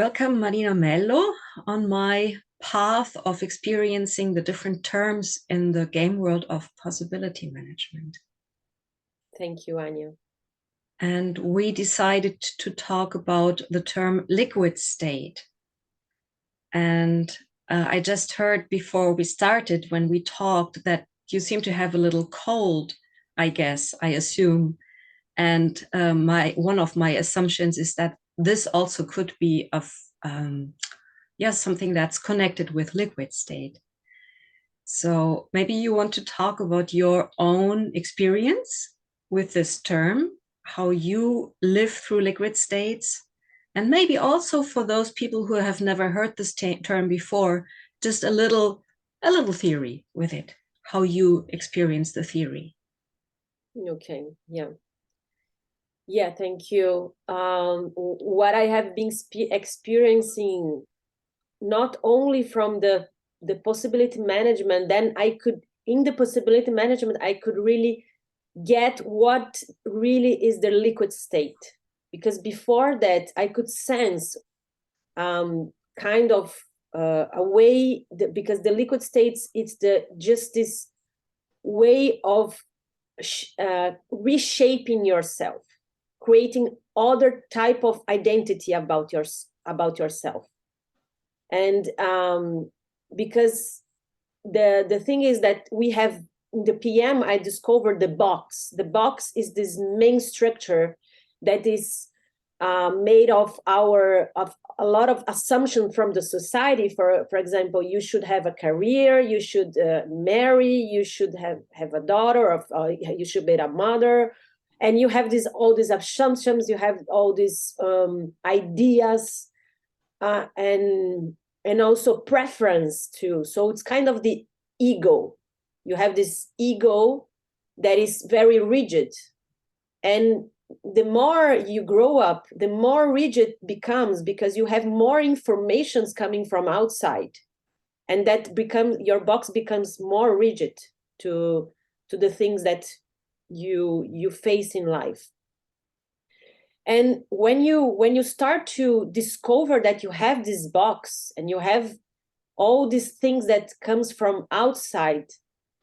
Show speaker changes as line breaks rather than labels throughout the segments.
Welcome, Marina Mello, on my path of experiencing the different terms in the game world of possibility management.
Thank you, Anya.
And we decided to talk about the term liquid state. And I just heard before we started, when we talked, that you seem to have a little cold, I guess, I assume. And one of my assumptions is that this also could be of something that's connected with liquid state. So maybe you want to talk about your own experience with this term, how you live through liquid states, and maybe also for those people who have never heard this term before, just a little theory with it, how you experience the theory.
Okay, yeah, thank you. What I have been experiencing, not only from the possibility management, then in the possibility management, I could really get what really is the liquid state. Because before that, I could sense kind of a way, because the liquid states, it's just this way of reshaping yourself, creating other type of identity about yourself. And because the thing is that we have in the PM, I discovered the box. The box is this main structure that is made of a lot of assumptions from the society. For example, you should have a career, you should marry, you should have a daughter, or you should be a mother, and you have all these assumptions, you have all these ideas, and also preference too. So it's kind of the ego. You have this ego that is very rigid, and the more you grow up, the more rigid it becomes, because you have more informations coming from outside, and that your box becomes more rigid to the things that you face in life. And when you start to discover that you have this box and you have all these things that comes from outside,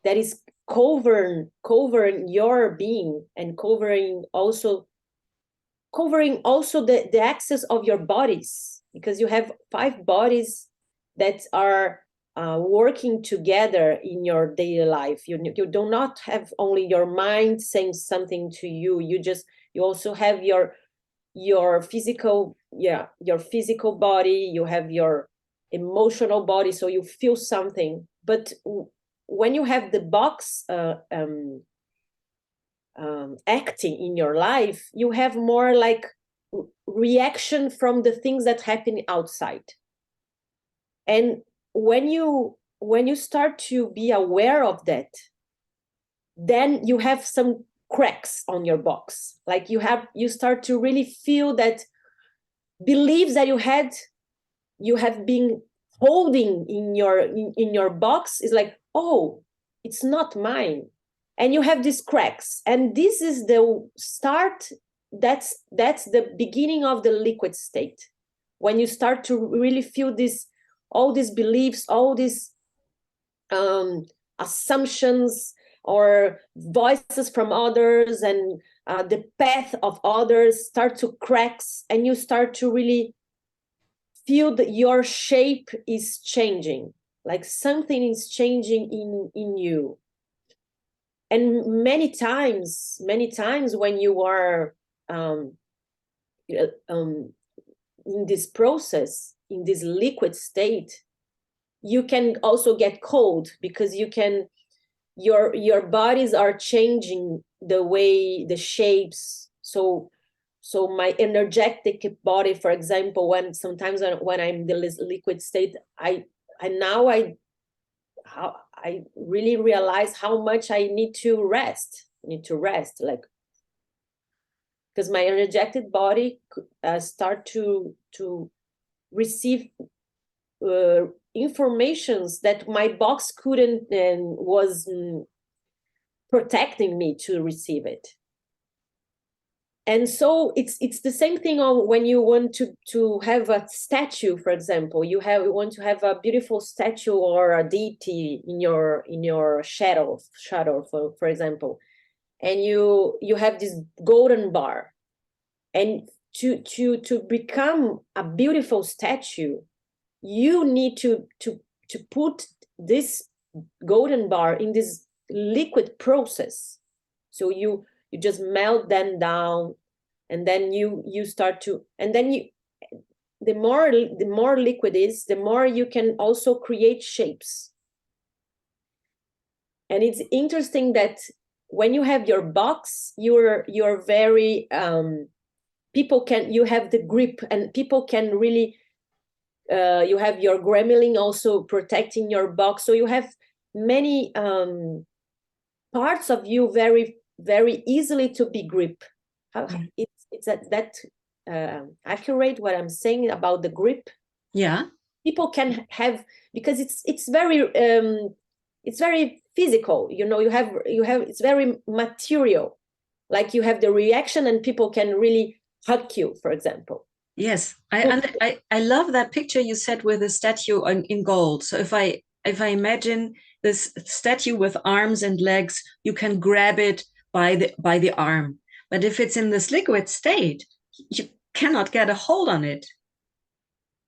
that is covering your being, and covering also the access of your bodies, because you have 5 bodies that are working together in your daily life. You do not have only your mind saying something to you. You also have your physical body, you have your emotional body, so you feel something. But when you have the box acting in your life, you have more like reaction from the things that happen outside. And when you start to be aware of that, then you have some cracks on your box. Like you start to really feel that beliefs that you have been holding in your box is like, oh, it's not mine. And you have these cracks, and this is the start. That's the beginning of the liquid state, when you start to really feel all these beliefs, all these assumptions or voices from others, and the path of others start to cracks, and you start to really feel that your shape is changing, like something is changing in you. And many times when you are in this process, in this liquid state, you can also get cold, because your bodies are changing the way, the shapes. So my energetic body, for example, when I'm in the liquid state, I really realize how much I need to rest, like, because my energetic body start to receive informations that my box couldn't, and was protecting me to receive it. And so it's the same thing on when you want to have a statue, for example. You want to have a beautiful statue or a deity in your shadow, for example. And you have this golden bar. And to become a beautiful statue, you need to put this golden bar in this liquid process. So you just melt them down, and then you start to, and then the more liquid is, the more you can also create shapes. And it's interesting that when you have your box, you're very you have the grip, and people can really you have your gremlin also protecting your box, so you have many parts of you very, very easily to be grip. It's that accurate what I'm saying about the grip?
Yeah.
People can have, because it's very physical, you have it's very material, like you have the reaction, and people can really hug you, for example.
Yes, I love that picture you said with the statue in gold. So if I imagine this statue with arms and legs, you can grab it by the arm. But if it's in this liquid state, you cannot get a hold on it.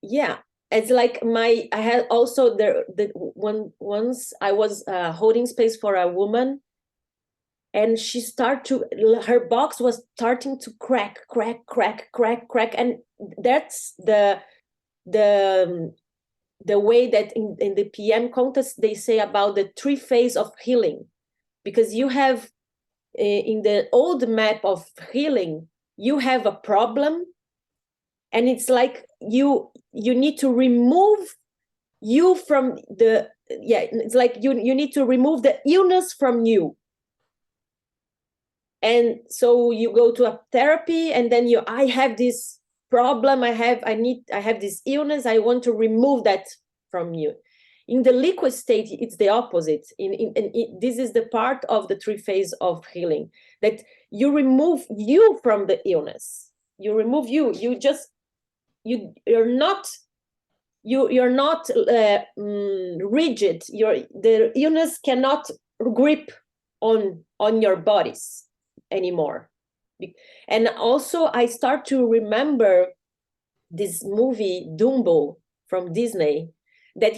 Yeah, it's like I had also once I was holding space for a woman, and her box was starting to crack, and that's the way that in the PM contest they say about the 3 phase of healing, because you have in the old map of healing, you have a problem, and it's like you need to remove you from it's like you need to remove the illness from you. And so you go to a therapy, and then I have this problem, I have this illness, I want to remove that from you. In the liquid state, it's the opposite. This is the part of the 3 phase of healing, that you remove you from the illness. You remove you. You're not rigid. The illness cannot grip on your bodies anymore. And also I start to remember this movie Dumbo from Disney, that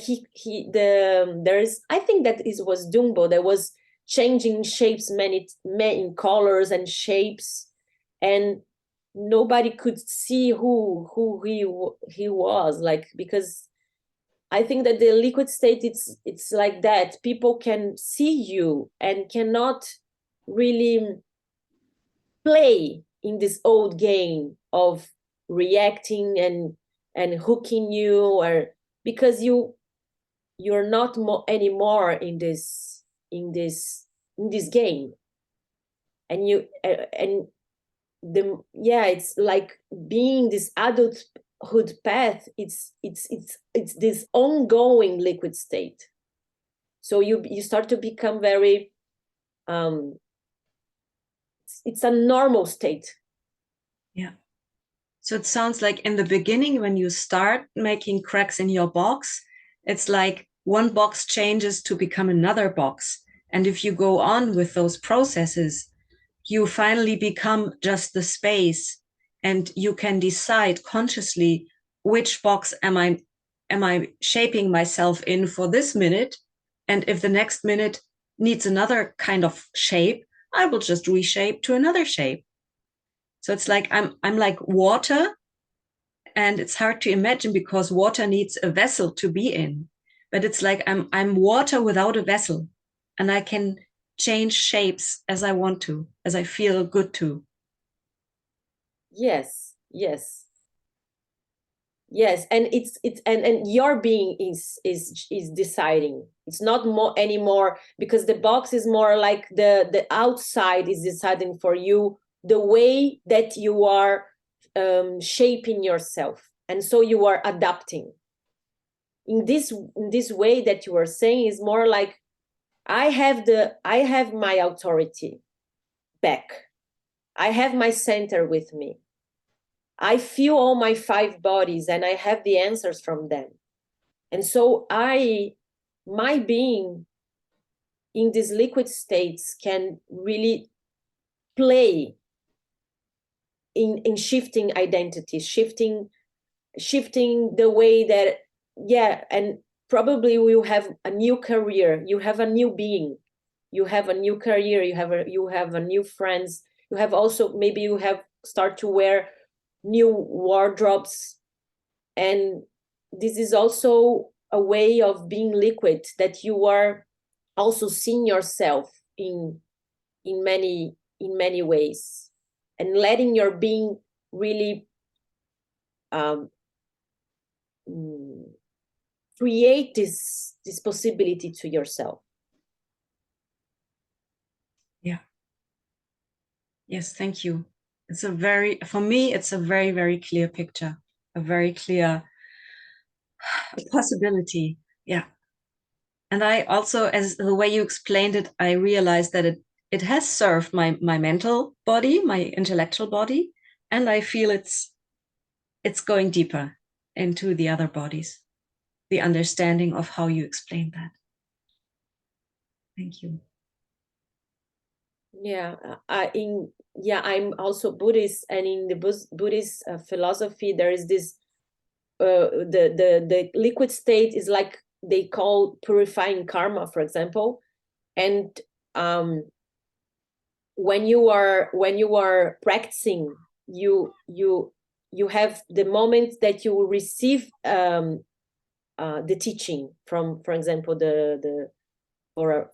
I think that it was Dumbo that was changing shapes, many colors and shapes, and nobody could see who he was, like, because I think that the liquid state, it's like that. People can see you and cannot really play in this old game of reacting and hooking you, or because you're not anymore in this game. And it's like being this adulthood path. It's this ongoing liquid state. So you start to become very it's a normal state.
Yeah. So it sounds like in the beginning, when you start making cracks in your box, it's like one box changes to become another box. And if you go on with those processes, you finally become just the space, and you can decide consciously which box am I shaping myself in for this minute. And if the next minute needs another kind of shape, I will just reshape to another shape. So it's like I'm like water, and it's hard to imagine because water needs a vessel to be in. But it's like I'm water without a vessel, and I can change shapes as I want to, as I feel good to.
Yes. And and your being is deciding. It's not more anymore, because the box is more like the outside is deciding for you the way that you are shaping yourself, and so you are adapting. In this way that you are saying is more like I have my authority back. I have my center with me. I feel all my 5 bodies and I have the answers from them. And so my being in these liquid states can really play in shifting identity, shifting the way that, yeah, and probably you have a new career, you have a new being, you have a new career, you have a new friends, you have also, maybe you have start to wear new wardrobes, and this is also a way of being liquid, that you are also seeing yourself in many ways, and letting your being really um, create this possibility to yourself.
Yeah. Yes, thank you. It's for me, it's a very, very clear picture, a very clear possibility. Yeah. And I also, as the way you explained it, I realized that it has served my mental body, my intellectual body, and I feel it's going deeper into the other bodies, the understanding of how you explained that. Thank you.
Yeah, I'm also Buddhist, and in the Buddhist philosophy, there is this the liquid state is like they call purifying karma, for example, and when you are practicing, you have the moment that you will receive the teaching from, for example,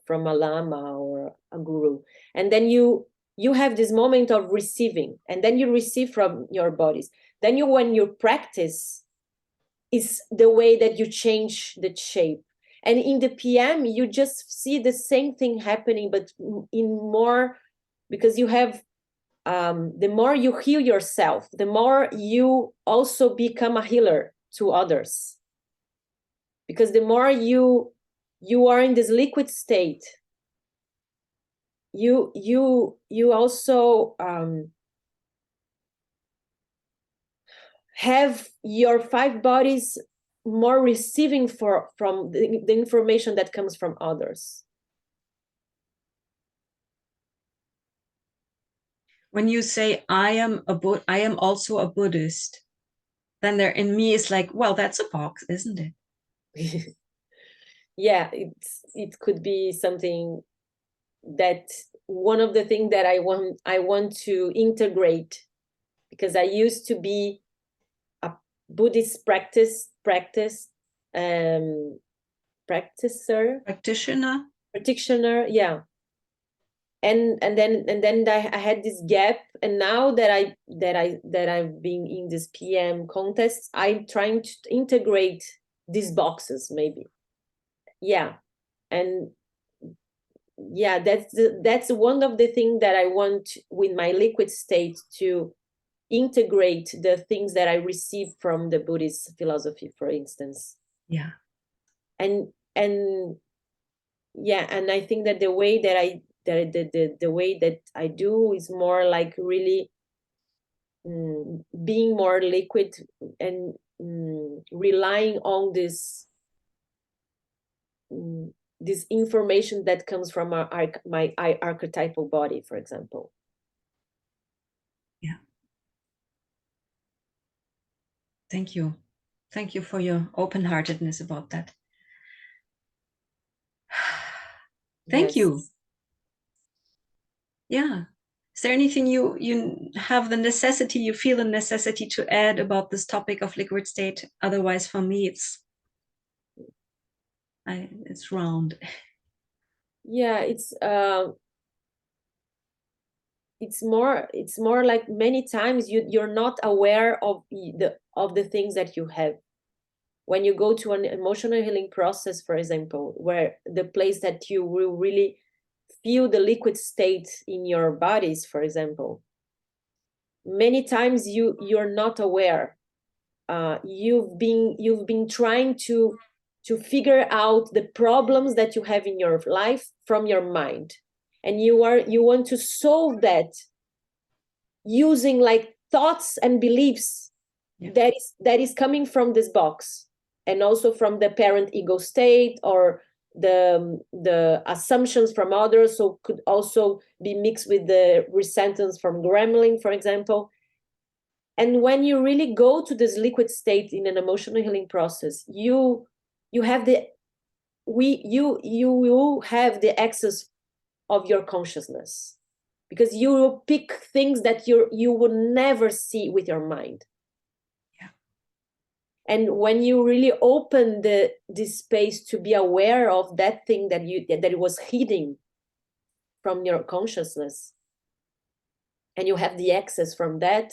from a lama or a guru, and then you have this moment of receiving, and then you receive from your bodies. Then when you practice, is the way that you change the shape. And in the PM, you just see the same thing happening, but in more, because you have the more you heal yourself, the more you also become a healer to others. Because the more you are in this liquid state, you also have your 5 bodies more receiving from the information that comes from others.
When you say I am also a Buddhist, then there in me is like, well, that's a box, isn't it?
Yeah, it could be something that one of the things that I want to integrate, because I used to be a Buddhist practitioner, yeah. And then I had this gap, and now that I've been in this PM contest, I'm trying to integrate these boxes, maybe. Yeah. And yeah, that's one of the things that I want with my liquid state, to integrate the things that I receive from the Buddhist philosophy, for instance.
Yeah.
And yeah, and I think that the way that the way that I do is more like really being more liquid, and relying on this information that comes from my archetypal body, for example.
Yeah. Thank you. Thank you for your open-heartedness about that. Thank you. Yeah. Is there anything you have the necessity, you feel the necessity to add about this topic of liquid state? Otherwise, for me, it's round.
Yeah, it's more like many times you're not aware of the things that you have. When you go to an emotional healing process, for example, where the place that you will really feel the liquid state in your bodies, for example, many times you're not aware. You've been trying to figure out the problems that you have in your life from your mind, and you want to solve that using like thoughts and beliefs that is coming from this box, and also from the parent ego state, or the assumptions from others, so could also be mixed with the resentments from gremlin, for example. And when you really go to this liquid state in an emotional healing process, you have you have the access of your consciousness, because you will pick things that you would never see with your mind.
Yeah.
And when you really open this space to be aware of that thing that it was hidden from your consciousness, and you have the access from that,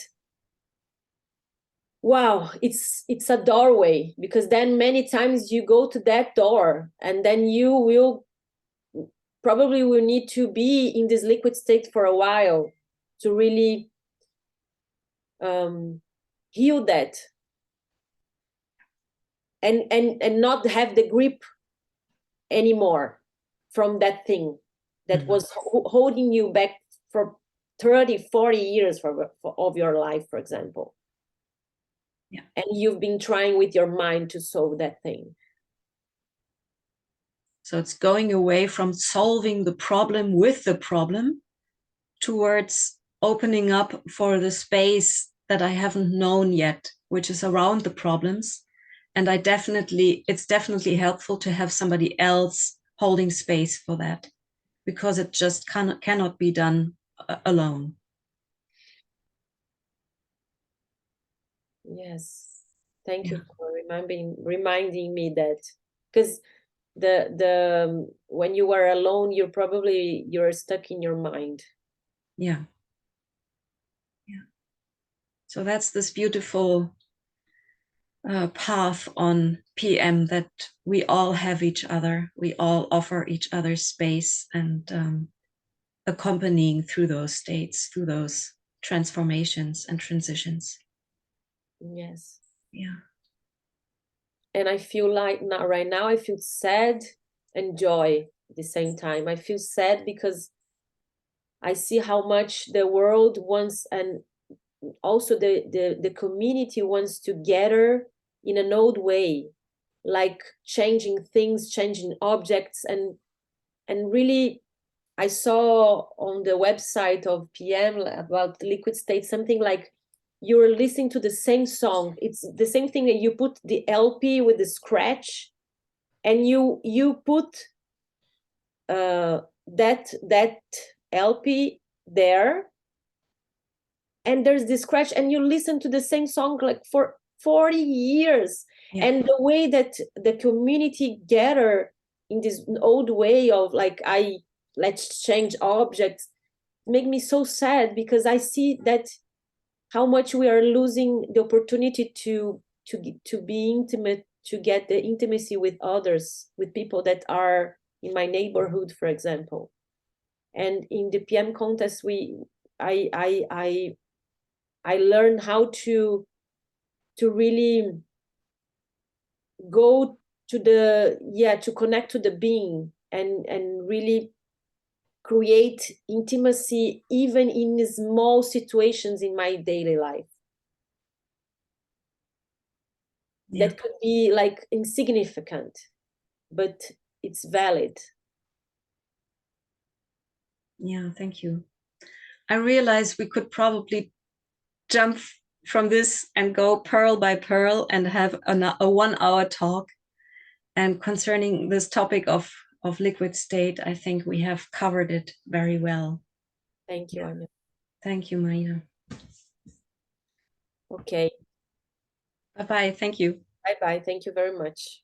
wow, it's a doorway, because then many times you go to that door, and then you will probably need to be in this liquid state for a while to really heal that, and not have the grip anymore from that thing that was holding you back for 30-40 years of your life, for example.
Yeah.
And you've been trying with your mind to solve that thing.
So it's going away from solving the problem with the problem towards opening up for the space that I haven't known yet, which is around the problems. And it's definitely helpful to have somebody else holding space for that, because it just cannot be done alone.
Yes, thank you for reminding me that, because the when you are alone, you're stuck in your mind.
Yeah. So that's this beautiful path on PM, that we all have each other, we all offer each other space, and accompanying through those states, through those transformations and transitions.
Yes.
Yeah.
And I feel like right now I feel sad and joy at the same time. I feel sad because I see how much the world wants, and also the community wants to gather in an old way, like changing things, changing objects, and really, I saw on the website of PM about liquid state something like you're listening to the same song. It's the same thing that you put the LP with the scratch, and you put that LP there, and there's this scratch, and you listen to the same song like for 40 years.
Yeah.
And the way that the community gather in this old way of like, let's change objects, make me so sad, because I see that how much we are losing the opportunity to be intimate, to get the intimacy with others, with people that are in my neighborhood, for example. And in the PM contest, I learned how to really go to to connect to the being, and really create intimacy even in small situations in my daily life.
Yeah.
That could be like insignificant, but it's valid.
Yeah, thank you. I realize we could probably jump from this and go pearl by pearl and have a 1 hour talk. And concerning this topic of liquid state, I think we have covered it very well.
Thank you, Anya.
Thank you, Marina.
Okay.
Bye-bye. Thank you.
Bye-bye. Thank you very much.